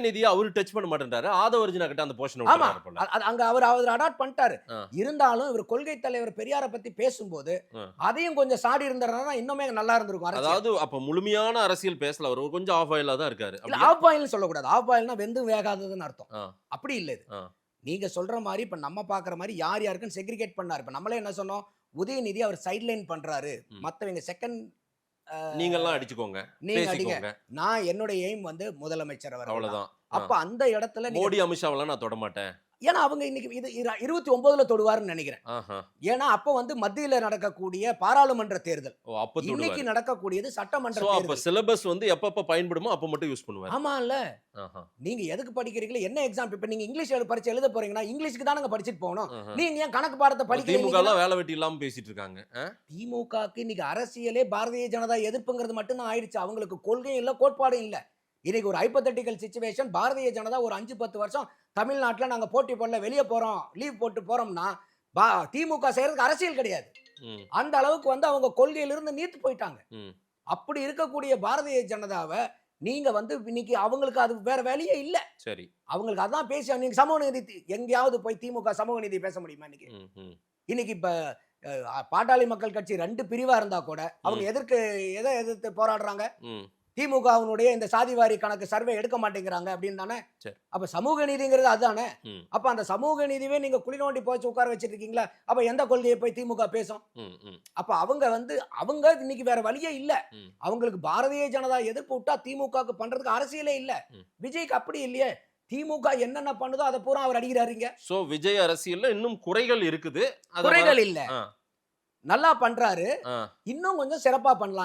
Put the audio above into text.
நிதியை அவரு டச் பண்ண மாட்டேன்றாரு. ஆதவர்ஜுனா கிட்ட அந்த போர்ஷன் ஆமா. விட்டுறாரு போல. அங்க அவர் அடாப்ட் பண்ணிட்டாரு. ஆ. இருந்தாலும் இவர் கொள்கை தலைவர் பெரியார பத்தி பேசும்போது ஆ. அதையும் கொஞ்சம் சாடி இருந்தாருன்னா இன்னுமே நல்லா இருந்திருக்கும் அரசியல். அதாவது அப்ப முழுமையான அரசியல் பேசல. அவரு கொஞ்சம் ஆஃப் ஆயிலா தான் இருக்காரு. இல்ல ஆஃப் பாயில்னு சொல்லக்கூடாது. ஆஃப் பாயில்னா வெந்தும் வேகாததுன்னு அர்த்தம். ஆ. அப்படி இல்ல இது. ஆ. நீங்க சொல்ற மாரி இப்ப நம்ம பாக்குற மாரி யார் யாருக்குன்னு செக்ரிகேட் பண்ணாரு. இப்ப நம்மளே என்ன சொன்னோம்? உதயநிதி அவர் சைட்லைன் பண்றாரு. மத்தவங்க செகண்ட் நீங்கெல்லாம் அடிச்சுக்கோங்க. நீங்க அடிங்க. பேசிக்கோங்க. நான் என்னோட எய்ம் வந்து முதலமைச்சர் அவர்கள். அவ்வளவுதான். அப்ப அந்த இடத்துல நீங்க மோடி அமித்ஷாவெல்லாம் நான் தொட மாட்டேன். ஏன்னா அவங்க இன்னைக்கு இது 29ல தொடுவாருன்னு நினைக்கிறேன். ஆஹா. ஏன்னா அப்ப வந்து மத்தியில நடக்கக்கூடிய பாராளுமன்ற தேர்தல். ஓ, அப்ப இன்னைக்கு தொடுவாரு. நடக்கக்கூடியது சட்டமன்ற சோ அப்ப தேர்தல். சிலபஸ் வந்து எப்பப்ப பயன்படுமோ அப்ப மட்டும் யூஸ் பண்ணுவாரு. ஆமால்ல. ஆஹா. நீங்க எதுக்கு படிக்கிறீங்களோ என்ன எக்ஸாம் இப்ப நீங்க இங்கிலீஷ் பரீட்சை எழுத போறீங்கன்னா இங்கிலீஷ்க்கு தானங்க படிச்சிட்டு போகணும். ஆஹா. நீங்க ஏன் கணக்கு பாடத்தை திமுக படிக்கிறீங்க? எல்லாம் வேலை வெட்டி இல்லாம பேசிட்டு இருக்காங்க. திமுகக்கு இன்னைக்கு அரசியலே பாரதிய ஜனதா எதிர்ப்புங்கிறது மட்டும் தான் ஆயிடுச்சு. அவங்களுக்கு கொள்கையும் இல்ல கோட்பாடும் இல்ல. இன்னைக்கு ஒரு ஹைபோதெட்டிக்கல் சிச்சுவேஷன், பாரதிய ஜனதா ஒரு 5-10 வருஷம் தமிழ்நாட்டுல நாங்க போட்டி போடல, வெளியே போறோம், லீவ் போட்டு போறோம்னா திமுக செய்யறதுக்கு அரசியல் கிடையாது. அந்த அளவுக்கு வந்து அவங்க கொள்கையிலிருந்து நீத்து போயிட்டாங்க. அப்படி இருக்கக்கூடிய பாரதிய ஜனதாவை நீங்க வந்து இன்னைக்கு அவங்களுக்கு அது வேற வேலையே இல்ல. சரி, அவங்களுக்கு அதான் பேசி நீங்க சமூக நீதி எங்கேயாவது போய் திமுக சமூக நீதி பேச முடியுமா? இன்னைக்கு இப்ப பாட்டாளி மக்கள் கட்சி 2 பிரிவா இருந்தா கூட அவங்க எதை எதிர்த்து போராடுறாங்க? திமுகவினுடைய இந்த சாதிவாரி கணக்கு சர்வே எடுக்க மாட்டேங்கிறாங்க அப்படின்னு தானே. அப்ப சமூக நீதிங்கிறது அதுதானே. அப்ப அந்த சமூக நீதிவே நீங்க குழி நோண்டி போச்சு உட்கார வச்சிட்டு இருக்கீங்களா? அப்ப எந்த கொள்கையை போய் திமுக பேசும்? அப்ப அவங்க இன்னைக்கு வேற வழியே இல்ல. அவங்களுக்கு பாரதிய ஜனதா எதிர்ப்பு விட்டா திமுக பண்றதுக்கு அரசியலே இல்ல. விஜய்க்கு அப்படி இல்லையே. திமுக என்னென்ன பண்ணுதோ அதை பூரா அவர் அடிக்கிறாருங்க. சோ விஜய் அரசியல்ல இன்னும் குறைகள் இருக்குது. குறைகள் இல்ல, நல்லா பண்றாரு. இன்னும் கொஞ்சம் சிறப்பா பண்ணலாம்.